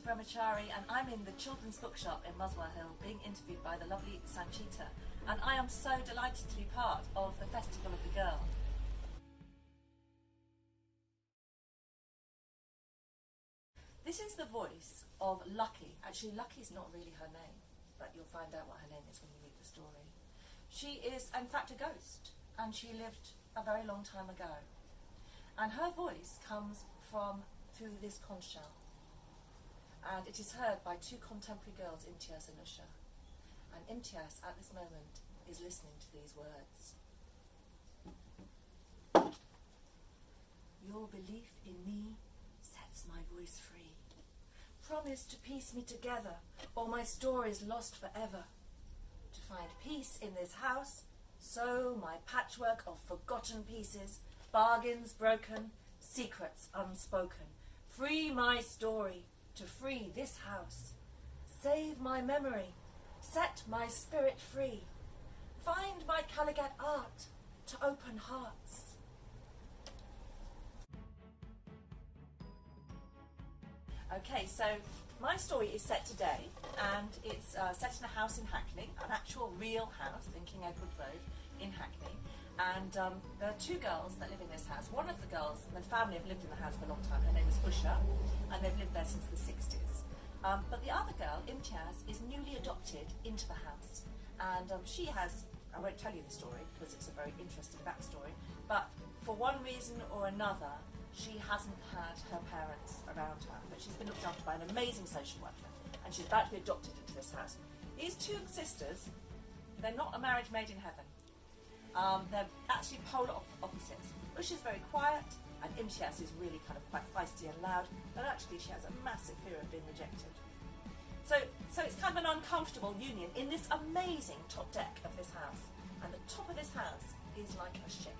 Brahmachari, and I'm in the Children's Bookshop in Muswell Hill being interviewed by the lovely Sanchita, and I am so delighted to be part of the Festival of the Girl. This is the voice of Lucky. Actually, Lucky's not really her name, but you'll find out what her name is when you read the story. She is, in fact, a ghost, and she lived a very long time ago. And her voice comes through this conch shell. And it is heard by two contemporary girls, Imtiaz and Usha. And Imtiaz, at this moment, is listening to these words. Your belief in me sets my voice free. Promise to piece me together, or my story's lost forever. To find peace in this house, sew my patchwork of forgotten pieces, bargains broken, secrets unspoken. Free my story to free this house. Save my memory, set my spirit free. Find my Caligat art to open hearts. Okay, so my story is set today, and it's set in a house in Hackney, an actual real house in King Edward Road in Hackney. And there are two girls that live in this house. One of the girls, the family have lived in the house for a long time. Her name is Usha, and they've lived there since the 60s. But the other girl, Imtiaz, is newly adopted into the house. And she has, I won't tell you the story because it's a very interesting backstory, but for one reason or another, she hasn't had her parents around her. But she's been looked after by an amazing social worker, and she's about to be adopted into this house. These two sisters, they're not a marriage made in heaven. They're actually polar opposites. Usha's very quiet, and Imtiaz is really kind of quite feisty and loud, but actually she has a massive fear of being rejected. So it's kind of an uncomfortable union in this amazing top deck of this house. And the top of this house is like a ship.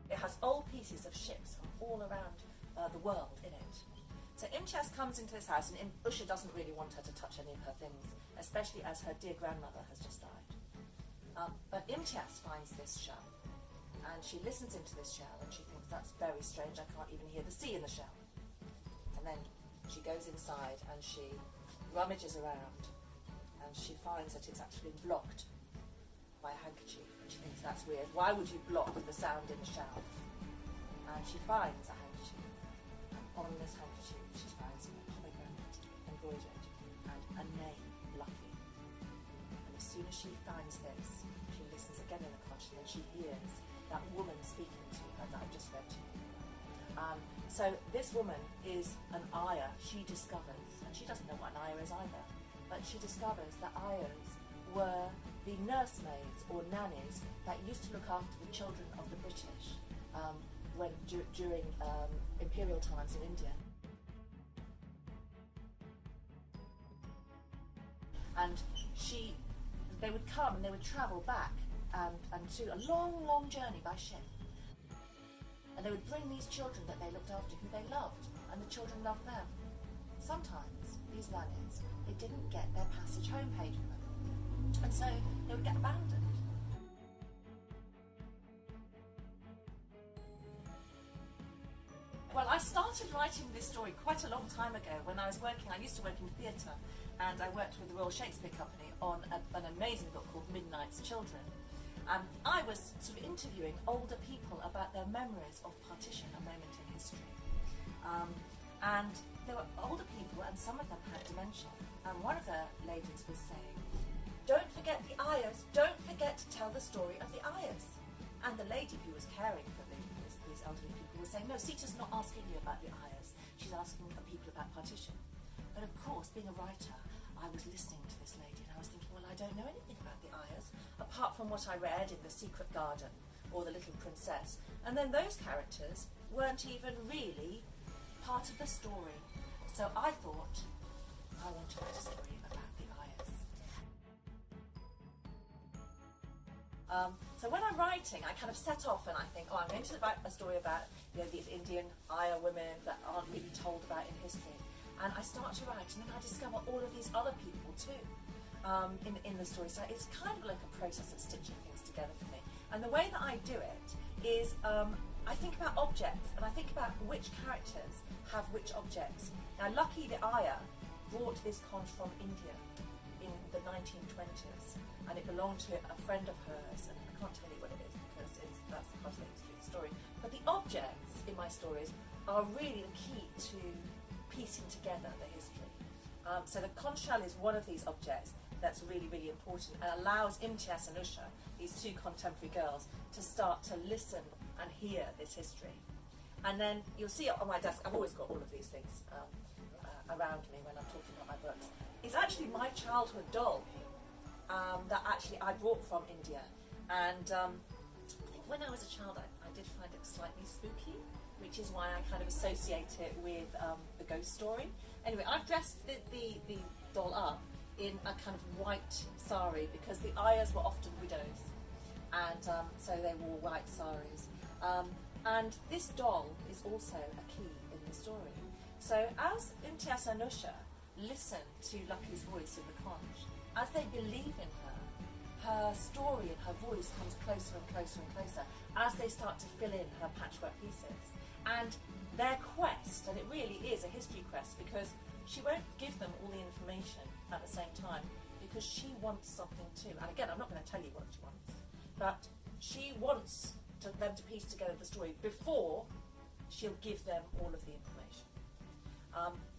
It has old pieces of ships from all around the world in it. So Imtiaz comes into this house, and Usha doesn't really want her to touch any of her things, especially as her dear grandmother has just died. But Imtiaz finds this shell, and she listens into this shell, and she thinks, that's very strange, I can't even hear the sea in the shell. And then she goes inside, and she rummages around, and she finds that it's actually been blocked by a handkerchief, and she thinks, that's weird, why would you block the sound in the shell? And she finds a handkerchief, and on this handkerchief she finds a pomegranate embroidered, and a name, Lucky. And as soon as she finds this, she listens again in the conch, and she hears that woman speaking to her that I just read to you. So this woman is an ayah. She discovers, and she doesn't know what an ayah is either, but she discovers that ayahs were the nursemaids or nannies that used to look after the children of the British during imperial times in India. And they would come and they would travel back and to a long, long journey by ship. And they would bring these children that they looked after, who they loved, and the children loved them. Sometimes these nannies, they didn't get their passage home paid for them, and so they would get abandoned. Well, I started writing this story quite a long time ago when I used to work in theatre, and I worked with the Royal Shakespeare Company on an amazing book called Midnight's Children. I was sort of interviewing older people about their memories of partition, a moment in history. And there were older people, and some of them had dementia. And one of the ladies was saying, don't forget the ayahs, don't forget to tell the story of the ayahs. And the lady who was caring for these elderly people was saying, no, Sita's not asking you about the ayahs, she's asking people about partition. But of course, being a writer, I was listening to this lady, and I was thinking, well, I don't know anything about the ayahs, apart from what I read in The Secret Garden or The Little Princess. And then those characters weren't even really part of the story. So I thought, I want to write a story about the ayahs. So when I'm writing, I kind of set off and I think, I'm going to write a story about these Indian ayah women that aren't really told about in history. And I start to write, and then I discover all of these other people too in the story. So it's kind of like a process of stitching things together for me. And the way that I do it is I think about objects, and I think about which characters have which objects. Now, Lucky the Ayah brought this conch from India in the 1920s, and it belonged to a friend of hers, and I can't tell you what it is because that's part of the history of the story. But the objects in my stories are really the key to piecing together the history. So the conch shell is one of these objects that's really, really important and allows Imtiaz and Usha, these two contemporary girls, to start to listen and hear this history. And then you'll see on my desk, I've always got all of these things around me when I'm talking about my books. It's actually my childhood doll that actually I brought from India. And I think when I was a child, I did find it slightly spooky, which is why I kind of associate it with the ghost story. Anyway, I've dressed the doll up in a kind of white sari because the ayahs were often widows, and so they wore white saris. And this doll is also a key in the story. So as Imtiaz and Usha listen to Lucky's voice in the conch, as they believe in her, her story and her voice comes closer and closer and closer as they start to fill in her patchwork pieces. And their quest, and it really is a history quest, because she won't give them all the information at the same time, because she wants something too. And again, I'm not going to tell you what she wants, but she wants them to piece together the story before she'll give them all of the information.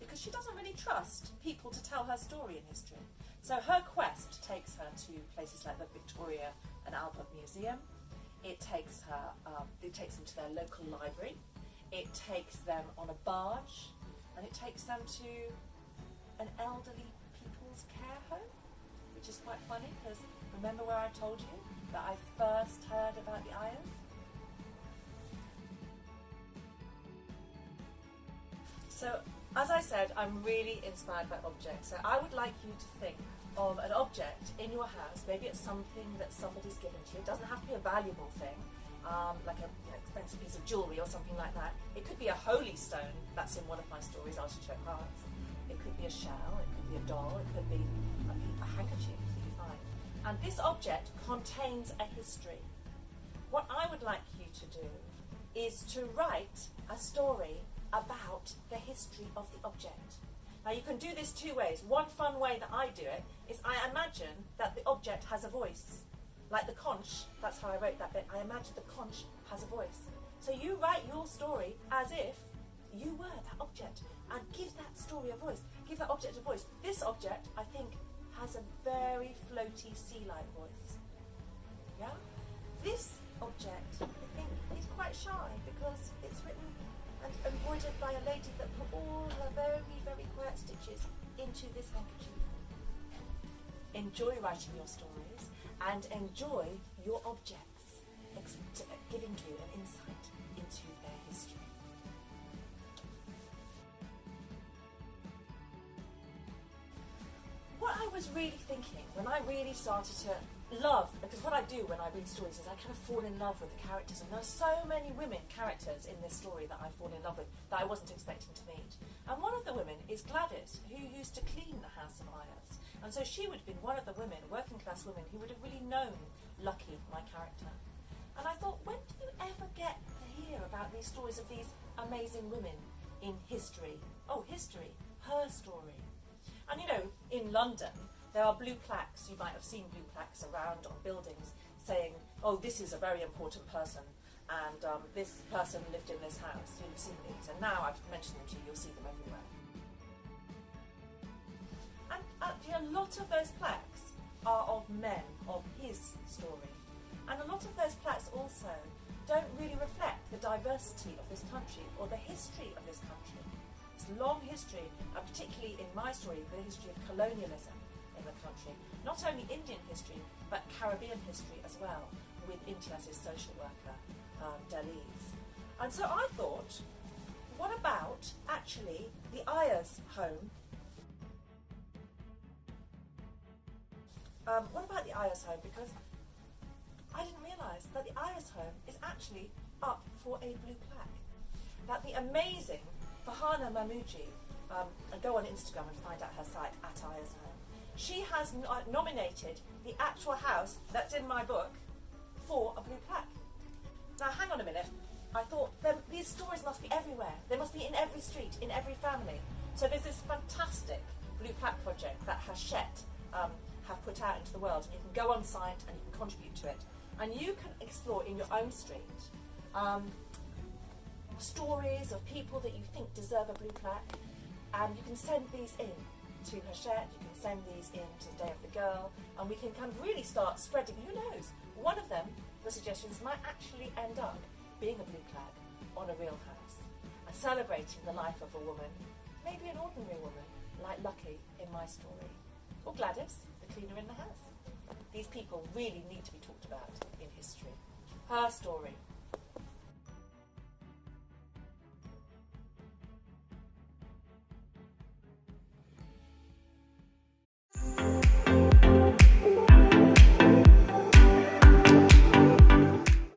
Because she doesn't really trust people to tell her story in history. So her quest takes her to places like the Victoria and Albert Museum. It takes them to their local library. It takes them on a barge, and it takes them to an elderly people's care home, which is quite funny because remember where I told you that I first heard about the ayahs? So, as I said, I'm really inspired by objects. So I would like you to think of an object in your house. Maybe it's something that somebody's given to you. It doesn't have to be a valuable thing, like a expensive piece of jewellery or something like that. It could be a holy stone. That's in one of my stories, Artichoke Hearts. It could be a shell, it could be a doll, it could be a handkerchief that you find. And this object contains a history. What I would like you to do is to write a story about the history of the object. Now you can do this two ways. One fun way that I do it is I imagine that the object has a voice. Like the conch, that's how I wrote that bit. I imagine the conch has a voice. So you write your story as if you were that object and give that story a voice. Give that object a voice. This object, I think, has a very floaty sea-like voice. Yeah? This object, I think, is quite shy because it's written and embroidered by a lady that put all her very, very quiet stitches into this handkerchief. Enjoy writing your stories and enjoy your objects giving you an insight into their history. What I was really thinking when I really started to love, because what I do when I read stories is I kind of fall in love with the characters, and there are so many women characters in this story that I fall in love with that I wasn't expecting to meet. And one of the women is Gladys, who used to clean the House of Ayahs. And so she would have been one of the women, working class women, who would have really known Lucky, my character. And I thought, when do you ever get to hear about these stories of these amazing women in history? Oh, history, her story. And you know, in London, there are blue plaques, you might have seen blue plaques around on buildings saying, oh, this is a very important person, and this person lived in this house. You'll have seen these, and now I've mentioned them to you, you'll see them everywhere. And actually a lot of those plaques are of men, of his story. And a lot of those plaques also don't really reflect the diversity of this country or the history of this country. It's a long history, and particularly in my story, the history of colonialism in the country. Not only Indian history, but Caribbean history as well, with Imtiaz's social worker, Delise. And so I thought, what about actually the Ayah's home? What about the Ayah's home? Because I didn't realise that the Ayah's home is actually up for a blue plaque. That the amazing Farhana Mahmoodji, and go on Instagram and find out her site, at Ayah's home. She has nominated the actual house that's in my book for a blue plaque. Now hang on a minute, I thought these stories must be everywhere. They must be in every street, in every family. So there's this fantastic Blue Plaque project that Hachette have put out into the world. And you can go on site and you can contribute to it. And you can explore in your own street stories of people that you think deserve a Blue Plaque. And you can send these in to Hachette, you can send these in to the Day of the Girl, and we can kind of really start spreading. Who knows? One of them, the suggestions, might actually end up being a Blue Plaque on a real house and celebrating the life of a woman, maybe an ordinary woman, like Lucky in my story, or Gladys, the cleaner in the house. These people really need to be talked about in history. Her story,